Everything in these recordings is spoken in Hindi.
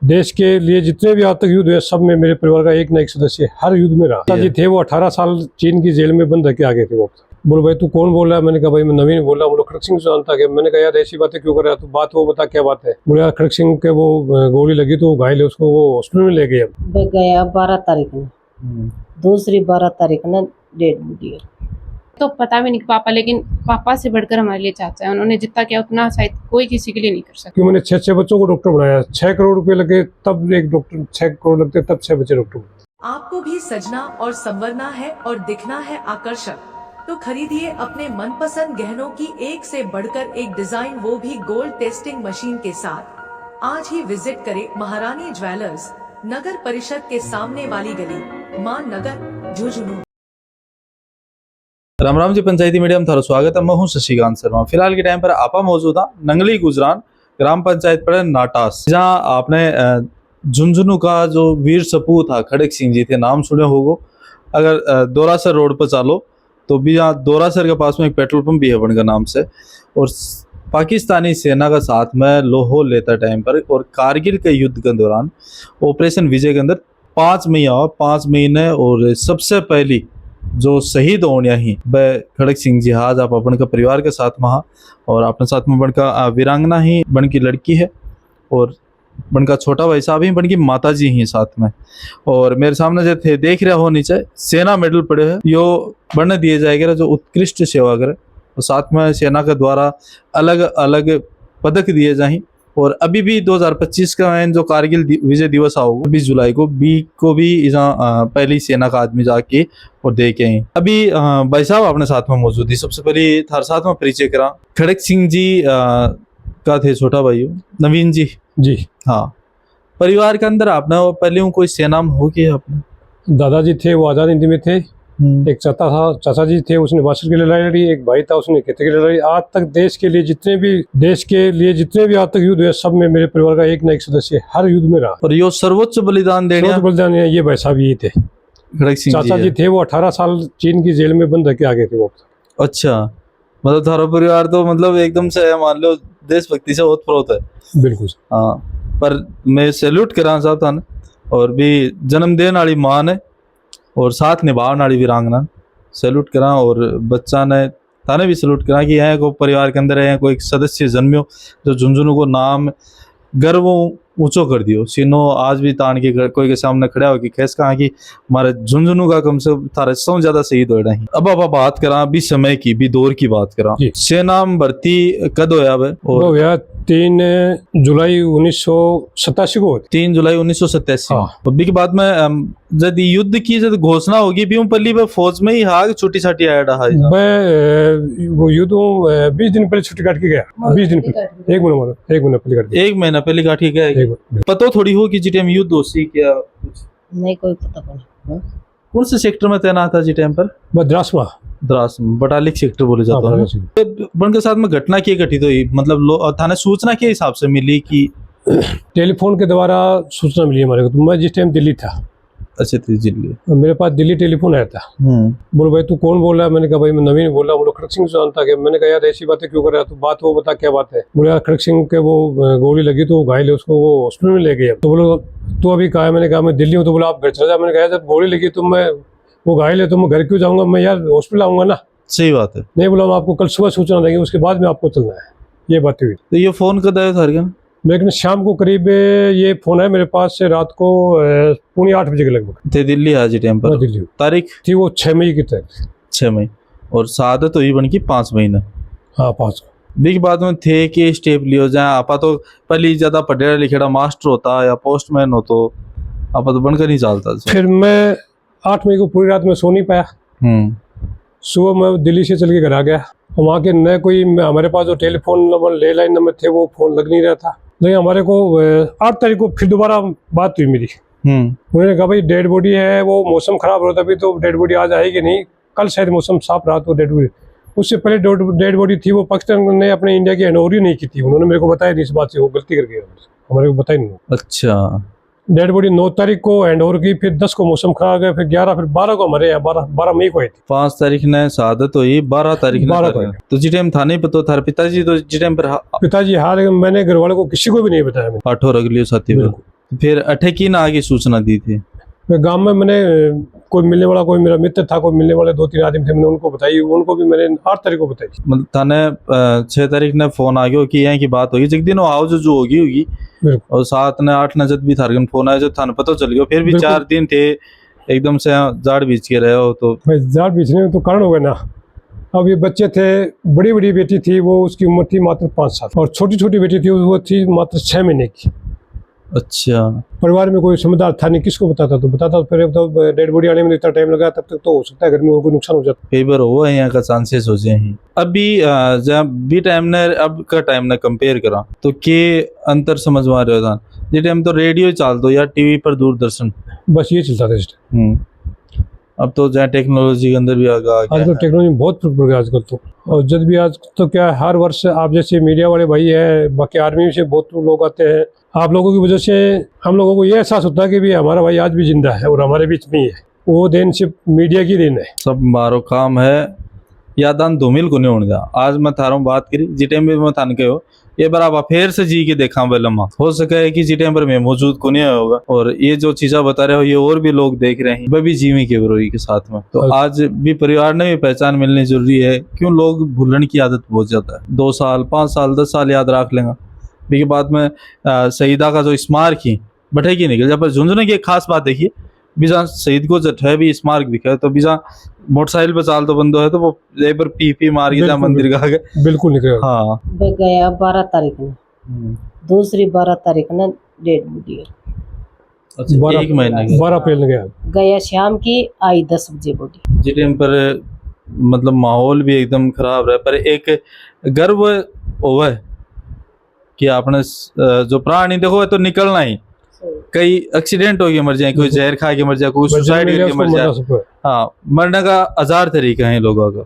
देश के लिए जितने भी आज तक युद्ध हुए सब में मेरे परिवार का एक न एक सदस्य हर युद्ध में रहा। जी थे वो 18 साल चीन की जेल में बंद रह के आ गए थे वो। बोलो भाई तू कौन बोल रहा है? मैंने कहा भाई मैं नवीन बोल रहा हूँ। बोलो खड़ग सिंह से जानता है? मैंने कहा यार ऐसी बातें क्यों कर रहा है तू, बात वो बता क्या बात है। बोले यार खड़ग सिंह के वो गोली लगी तो घायल है, उसको वो हॉस्पिटल में ले गए। गया 12 तारीख में, दूसरी 12 तारीख ना डेट दी तो पता भी नहीं पापा, लेकिन पापा से बढ़कर हमारे लिए चाचा है। उन्होंने जितना किया उतना शायद कोई किसी के लिए नहीं कर सकता। क्यों मैंने 6 बच्चों को डॉक्टर बनाया, 6 करोड़ रुपए लगे तब एक डॉक्टर, 6 करोड़ लगते तब 6 बच्चे डॉक्टर। आपको भी सजना और संवरना है और दिखना है आकर्षक, तो खरीदिए अपने मनपसंद गहनों की एक से बढ़कर एक डिजाइन, वो भी गोल्ड टेस्टिंग मशीन के साथ। आज ही विजिट करें महारानी ज्वेलर्स, नगर परिषद के सामने वाली गली, मान नगर, झुंझुनू। राम राम जी, पंचायती मीडिया में थारा स्वागत है। मैं हूं शशिकांत शर्मा। फिलहाल के टाइम पर आपा मौजूद है नंगली गुजरान ग्राम पंचायत पर नाटास, जहां आपने झुंझुनू का जो वीर सपूत था खड़ग सिंह जी थे, नाम सुने होगो। अगर दोरासर रोड पर चालो तो भी यहाँ दोरासर के पास में एक पेट्रोल पंप भी है बनका नाम से। और पाकिस्तानी सेना का साथ में लोहौर लेता टाइम पर और कारगिल के युद्ध के दौरान ऑपरेशन विजय के अंदर 5 महीने और सबसे पहली जो शहीद होने ही वह खड़ग सिंह जी आज आप अपन का परिवार के साथ में और अपने साथ में बनका वीरांगना ही बन की लड़की है और बनका छोटा भाई साहब ही बन की माता जी ही साथ में। और मेरे सामने जो थे देख रहा हो नीचे सेना मेडल पड़े हैं, यो बनने दिए जाएगा जो उत्कृष्ट सेवा करे, और साथ में सेना के द्वारा अलग अलग पदक दिए जाए। और अभी भी 2025 का जो कारगिल विजय दिवस आओगे 20 जुलाई को भी पहली सेना का आदमी जाके और दे के आई। अभी भाई साहब अपने साथ में मौजूद है। सबसे पहले थार साथ में परिचय करा, खड़ग सिंह जी का थे छोटा भाई नवीन जी। जी हाँ, परिवार के अंदर आपने पहले कोई सेना में हो गया? अपने दादाजी थे वो आजाद हिंद में थे, एक चाचा जी थे उसने बासठ की लड़ाई लड़ी, एक भाई था उसने खेती की लड़ाई। आज तक देश के लिए जितने भी आज तक युद्ध हुए सब में मेरे परिवार का एक न एक सदस्य हर युद्ध में रहा। और यो सर्वोच्च बलिदान देने बलिदान ये भाई साहब ये थे खड़ग सिंह चाचा जी थे वो 18 साल चीन की जेल में बंद रह के आ गए थे वो। अच्छा, मतलब थारा परिवार तो मतलब एकदम से मान लो देशभक्ति से ओतप्रोत है। बिल्कुल हाँ, पर मैं सैल्यूट करा साहब थाने, और भी जन्म देने वाली माँ ने और साथ निभाने वाली वीरांगना सैल्यूट करा, और बच्चा ने थाने भी सैल्यूट करा कि यहाँ को परिवार के अंदर है कोई सदस्य जन्मियो जो झुंझुनू को नाम गर्व ऊंचो कर दियो। सीनो आज भी तान के कोई के सामने खड़ा हो कि कैस कहा कि हमारे झुंझुनू का कम से थारे सौ ज्यादा शहीद हो रहे हैं। अब बात करा भी समय की भी दौर की बात करा, सेना में भर्ती कद होया? और 3 जुलाई 1987 को। 3 जुलाई 1987 के बाद में जब युद्ध की जब घोषणा होगी भी पल्ली में फौज में ही हाग छुट्टी छाटी आया रहा है। मैं वो युद्ध 20 दिन पहले छुट्टी काट के गया। 20 दिन पहले, 1 महीना पहले काट गया। 1 महीना पहले काट के गया। पता थोड़ी हो कि जी टाइम युद्ध हो सी क्या? नहीं कोई पता नहीं। कौन से सेक्टर में तैनात था जी टाइम पर? द्रास में बटालिक सेक्टर बोले जाता है। बन के साथ में घटना की घटित हुई, मतलब थाने सूचना के हिसाब से मिली कि टेलीफोन के द्वारा सूचना मिली हमारे को। तो मैं जिस टाइम दिल्ली था। अच्छा, दिल्ली मेरे पास दिल्ली टेलीफोन आया था। बोलो भाई तू कौन बोल रहा है? मैंने कहा भाई मैं नवीन बोल रहा हूँ। बोलो खड़ग सिंह से जानता है? मैंने कहा यार ऐसी बातें क्यों कर रहा है तू, बात वो बता क्या बात है। बोले यार खड़ग सिंह के वो गोली लगी तो घायल है, उसको वो हॉस्पिटल में ले गए। तो बोलो तू अभी कहा है? मैंने कहा मैं दिल्ली हूँ। तो बोला आप घर चला जा। मैंने कहा जब गोली लगी तो मैं वो घायल है तो मैं घर क्यों जाऊंगा, मैं यार हॉस्पिटल आऊंगा ना। सही बात है। नहीं बोला मैं आपको कल सुबह सूचना देंगे, उसके बाद में आपको चलना है। ये बात हुई। तो ये फोन कब आया था? लेकिन शाम को करीब ये फोन है मेरे पास से रात को 8:45 बजे के लगभग थे दिल्ली आज टाइम पर। दिल्ली तारीख थी वो 6 मई की तारीख। 6 मई और शहादत हुई बन की 5 महीने। हाँ 5 बिग बात में थे कि स्टेप लियो जाए। आपा तो पहले ज्यादा पढ़ेड़ा लिखेड़ा मास्टर होता या पोस्टमैन हो तो आपा तो बनकर नहीं चलता। फिर मैं 8 मई को पूरी रात में सो नहीं पाया। सुबह मैं दिल्ली से चल के घर आ गया। वहाँ के न कोई हमारे पास जो टेलीफोन नंबर लैंडलाइन नंबर थे वो फोन लग नहीं रहा था। लेकिन हमारे को 8 तारीख को फिर दोबारा बात हुई मेरी। उन्होंने कहा भाई डेड बॉडी है, वो मौसम खराब हो रहा था अभी तो डेड बॉडी आज आएगी नहीं, कल शायद मौसम साफ रहा तो डेड बॉडी। उससे पहले डेड बॉडी थी वो पाकिस्तान ने अपने इंडिया की हैंडओवर ही नहीं की थी। उन्होंने मेरे को बताया नहीं इस बात से, वो गलती कर गया, हमारे को बताया नहीं। अच्छा, डेड बॉडी 9 तारीख को हैंडओवर की, फिर 10 को मौसम खराब गया, फिर 11, फिर 12 को हमारे यहाँ 12 मई को आई थी। 5 तारीख ने शहादत हुई, 12 तारीख तो जी टाइम था नहीं पता था पिताजी तो जी टाइम पर पिताजी हार, मैंने घर वालों को किसी को भी नहीं बताया। पाठो रख लियो साथी फिर अठे की ना आगे सूचना दी थी? मैं गांव में मैंने कोई मिलने वाला, कोई मेरा मित्र था, कोई मिलने वाले 2-3 आदमी थे, मैंने उनको बताई, उनको भी मैंने 8 तारीख को बताई। मतलब थाने 6 तारीख ने फोन आ गयो कि यहाँ की बात होगी, जिस दिन वो आओ जो होगी बिल्कुल। और 7 ने 8 ने जब भी थारगन फोन आया, जब थाने पता चल गया, फिर भी बिल्कुल। 4 दिन थे एकदम से जाड़ बीच के रहे हो तो भाई जाट बीचने में तो कारण हो गया ना। अब ये बच्चे थे, बड़ी बड़ी बेटी थी, वो उसकी उम्र थी मात्र 5 साल, और छोटी छोटी बेटी थी, वो थी मात्र 6 महीने की। अच्छा। परिवार में कोई समझदार था नहीं, किसको बताता, तो बताता फिर तो डेड बॉडी आने में इतना टाइम लगा, तब तक तो हो सकता है घर में और कोई नुकसान हो जाता। कई बार हुआ है यहाँ का चांसेस हो जाए हैं। अभी जब भी टाइम ने अब का टाइम ने कंपेयर करा तो के अंतर समझ में आ रहा था? जे टाइम तो रेडियो चाल दो या टीवी पर दूरदर्शन, बस ये चलता था इस टाइम। अब तो जहाँ टेक्नोलॉजी के अंदर भी आ गया आजकल है। टेक्नोलॉजी में बहुत फर्क पड़ गया आजकल तो। और जब भी आज तो क्या है, हर वर्ष आप जैसे मीडिया वाले भाई है, बाकी आर्मी से बहुत लोग आते हैं, आप लोगों की वजह से हम लोगों को ये एहसास होता है कि भी हमारा भाई आज भी जिंदा है और हमारे बीच में ही है। वो देन सिर्फ मीडिया की देन है। सब मारो काम है यादान धूमिल को नहीं होने जा। आज मैं थारों बात करी जी टाइम में मैं थान के हो ये बार आप फिर से जी के देखा लम्हा हो सके है कि जी टाइम पर मैं मौजूद को नहीं होगा, और ये जो चीजें बता रहे हो ये और भी लोग देख रहे हैं, वह भी जीवी के बरोई के साथ में। तो आज भी परिवार ने भी पहचान मिलनी जरूरी है। क्यों लोग भूलने की आदत बहुत ज्यादा है। 2 साल 5 साल 10 साल याद रख लेगा, के बाद में शहीदा का जो स्मारक ही बैठे की निकल जब झुंझुनू की एक खास बात देखिए, बिजा शहीद को जब है भी स्मारक दिखा तो बिजा मोटरसाइकिल पे चाल तो बंदो है तो वो पर पी मार के जा मंदिर का आगे बिल्कुल निकलेगा। हाँ वे गया 12 तारीख में, दूसरी 12 तारीख ना डेड बॉडी है। अच्छा, एक महीने के 12 अप्रैल गया। गया शाम की, आई 10 बजे बॉडी। जिस टाइम पर मतलब माहौल भी एकदम खराब रहा, पर एक गर्व हुआ है कि आपने जो प्राणी देखो है तो निकलना ही। कई एक्सीडेंट हो गए मर जाए, कोई जहर खा के मर जाए, कोई सुसाइड करके मर जाए। हाँ, मरने का 1000 तरीका है लोगों का,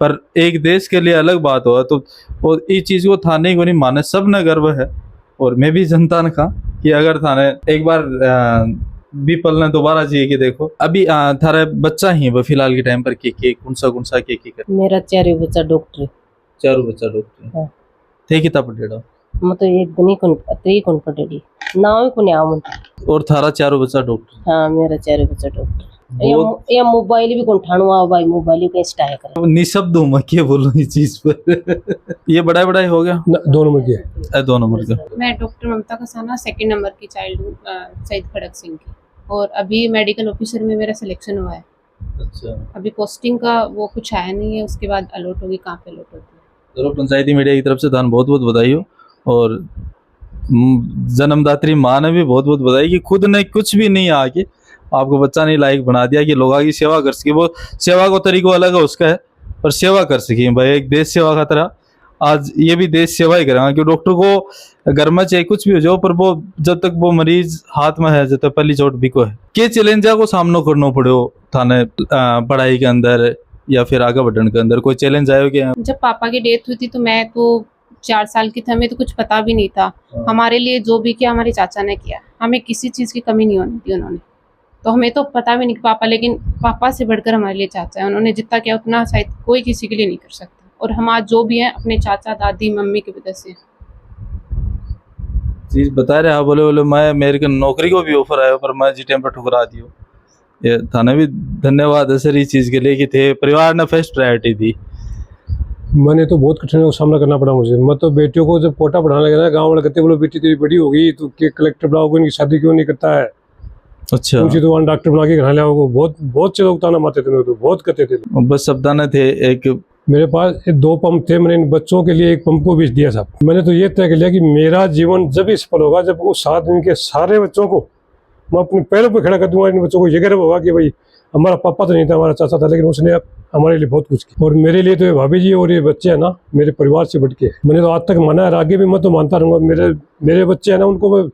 पर एक देश के लिए अलग बात हुआ तो और इस चीज को थाने को नहीं माने, सब ने गर्व है। और मैं भी जनता ने कहा कि अगर थाने एक बार भी पलने दोबारा जी के देखो। अभी थारे बच्चा ही वो फिलहाल के टाइम पर के कौन सा के कर मेरा 4 बच्चा डॉक्टर, 4 बच्चा डॉक्टर हाँ। थे कितना पढ़ेड़ा मतलब एक दिन ही कौन पढ़ेड़ी नाव को नहीं आवन। और थारा 4 बच्चा डॉक्टर? हाँ, मेरा 4 बच्चा डॉक्टर। ये मोबाइल भी कौन ठाणु आ भाई, मोबाइल भी इंस्टा है कर निशब्द हूँ मैं क्या बोलूँ इस चीज पर। ये बड़ा हो गया 2 नंबर की है। 2 नंबर का। मैं डॉक्टर ममता कसाना 2nd नंबर की चाइल्ड हूँ शहीद खड़क सिंह की, और अभी मेडिकल ऑफिसर में मेरा सिलेक्शन हुआ है। अच्छा, अभी पोस्टिंग का वो कुछ आया नहीं है, उसके बाद अलॉट होगी, कहाँ पे अलॉट होती है। चलो पंचायती मीडिया की तरफ से धान बहुत बहुत बधाई हो, और जन्मदात्री माँ ने भी बहुत बहुत बधाई कि खुद ने कुछ भी नहीं आके आपको बच्चा नहीं लायक बना दिया कि लोगों की सेवा कर सके। वो सेवा का तरीका अलग है उसका है, पर सेवा कर सके भाई एक देश सेवा का तरह। आज ये भी देश सेवा ही करेगा कि डॉक्टर को घर में चाहे कुछ भी हो जाओ, पर वो जब तक वो मरीज हाथ में है, जब तक पहली चोट भी को है के चैलेंज को सामना करना पड़े थाने पढ़ाई के अंदर या फिर आगे बढ़ने के अंदर कोई चैलेंज आयो क्या? जब पापा की डेथ हुई थी तो मैं तो 4 साल की थी, हमें तो कुछ पता भी नहीं था। हमारे लिए जो भी किया हमारे चाचा ने किया, हमें किसी चीज की कमी नहीं होनी थी उन्होंने, तो हमें तो पता भी नहीं पापा, लेकिन पापा से बढ़कर हमारे लिए चाचा है। उन्होंने जितना किया उतना शायद कोई किसी के लिए नहीं कर सकता, और हम आज जो भी हैं अपने चाचा दादी मम्मी की वजह से। चीज बता रहे हैं बोले मैं मेरे को नौकरी को भी ऑफर आया, पर मैं जी टाइम पर ठुकरा दियो। ये थाने भी धन्यवाद है सर इस चीज के लिए कि थे परिवार ने फर्स्ट प्रायोरिटी दी। मैंने तो बहुत कठिनाइयों का सामना करना पड़ा मुझे। मैं तो बेटियों को जब कोटा पढ़ाने लगा ना, गाँव वाले कहते बोलो बेटी तेरी बड़ी होगी तो के कलेक्टर बनाओगे, इनकी शादी क्यों नहीं करता है, अच्छा, उनकी तो डॉक्टर बना के घर ले आओगे। बहुत से लोग ताना मारते थे मेरे को, बहुत कहते थे। बस शब्दाने थे। एक मेरे पास 2 पंप थे, मैंने इन बच्चों के लिए 1 पंप को बेच दिया था। मैंने तो ये तय कर लिया कि मेरा जीवन जब ही सफल होगा जब उस 7 दिन के सारे बच्चों को मैं अपने पैरों पर खड़ा कर दूंगा। इन बच्चों को ये गर्व होगा कि भाई हमारा पापा तो नहीं था, हमारा चाचा था, लेकिन उसने हमारे लिए बहुत कुछ किया। और मेरे लिए तो ये भाभी जी और ये बच्चे हैं ना, मेरे परिवार से बढ़ के मैंने तो आज तक माना है, आगे भी मैं तो मानता रहूंगा। मेरे बच्चे हैं ना, उनको मैं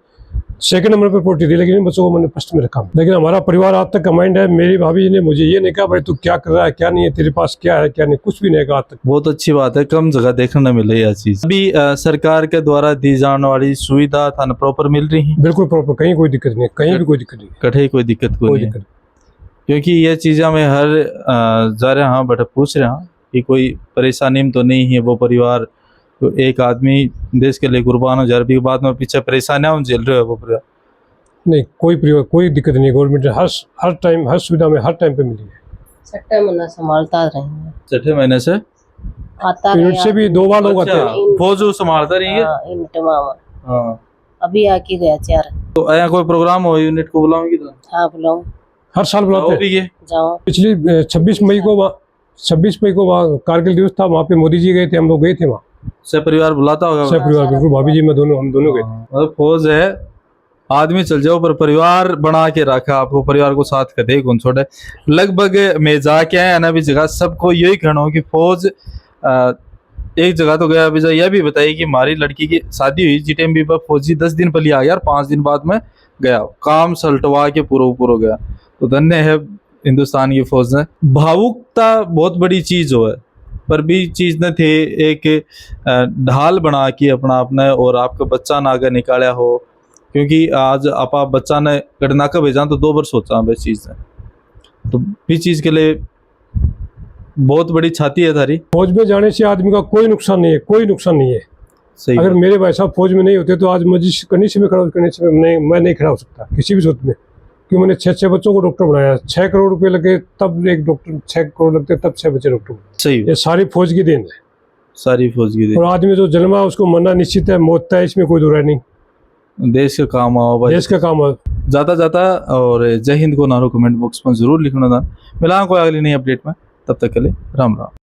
2nd नंबर पर पोटी दी, लेकिन इन बच्चों को मैंने फर्स्ट में रखा। लेकिन हमारा परिवार आज तक कमांड है। मेरी भाभी जी ने मुझे ये नहीं कहा भाई तू क्या कर रहा है, क्या नहीं है, तेरे पास क्या है क्या नहीं, कुछ भी नहीं कहा आज तक। बहुत अच्छी बात है, कम जगह देखने मिले यह चीज। अभी सरकार के द्वारा दी जाने वाली सुविधा थाना प्रॉपर मिल रही है? बिल्कुल प्रॉपर, कहीं कोई दिक्कत नहीं है, कहीं भी कोई दिक्कत नहीं है, कठे कोई दिक्कत को कोई नहीं है। दिक्कत। क्योंकि ये चीजें हमें हर जा रहे हाँ बट पूछ रहे हैं कि कोई परेशानी में तो नहीं है वो परिवार। तो एक आदमी देश के लिए कुर्बान हो जा रहा है, बाद में पीछे परेशानियां झेल रहे हो वो परिवार। नहीं कोई कोई दिक्कत नहीं, गवर्नमेंट ने हर टाइम हर सुविधा में हर टाइम पे मिली है। सट्टा मना संभालता रहे हैं, छठे महीने से आता यूनिट से भी 2 बार लोग आते अच्छा, हैं। फौज संभालता रही है। हाँ, इन तमाम हाँ, अभी आके गया 4। तो यहाँ कोई प्रोग्राम हो यूनिट को बुलाओगे तो हाँ बुलाऊं, हर साल बुलाते हैं। भी ये जाओ। पिछली 26 मई को वहाँ कारगिल दिवस था, वहाँ पे मोदी जी गए थे, हम लोग गए थे वहाँ, से परिवार बुलाता होगा। सब परिवार बिल्कुल, भाभी जी मैं हम दोनों गए थे। मतलब फौज है, आदमी चल जाओ पर परिवार बना के रखा आपको, परिवार को साथ कदे कौन छोड़े। लगभग मैं जाके आया ना भी जगह, सबको यही कहना हो कि फौज एक जगह तो गया अभी यह भी बताइए कि हमारी लड़की की शादी हुई जीटीएमबी पर, फौजी 10 दिन पहले आ गया और 5 दिन बाद में गया, काम सलटवा के पूरा गया। तो धन्य है हिंदुस्तान की फौज ने। भावुकता बहुत बड़ी चीज हो है, पर भी चीज न थे एक ढाल बना के अपना अपने, और आपका बच्चा ना आगे निकाला हो, क्योंकि आज आप बच्चा ने घटना का भेजा तो 2 बार सोचा इस चीज ने, तो भी चीज के लिए बहुत बड़ी छाती है थारी। फौज में जाने से आदमी का कोई नुकसान नहीं है, कोई नुकसान नहीं है। सही अगर मेरे भाई साहब फौज में नहीं होते तो आज मैं जिस कंडीशन में खड़ा मैं नहीं खड़ा हो सकता किसी भी सूरत में, क्योंकि मैंने 6 बच्चों को डॉक्टर बनाया। 6 करोड़ रुपए लगे तब एक डॉक्टर, 6 करोड़ लगते तब 6 बच्चे डॉक्टर। सही ये सारी फौज की देन है, सारी फौज की और आदमी जो जन्मा उसको मरना निश्चित है, मौत है, इसमें कोई दो राय नहीं। देश का काम आओ भाई, देश का काम है। जाता और जय हिंद को नारो कमेंट बॉक्स में जरूर लिखना था। मिला कोई अगली नई अपडेट में, तब तक के लिए राम राम।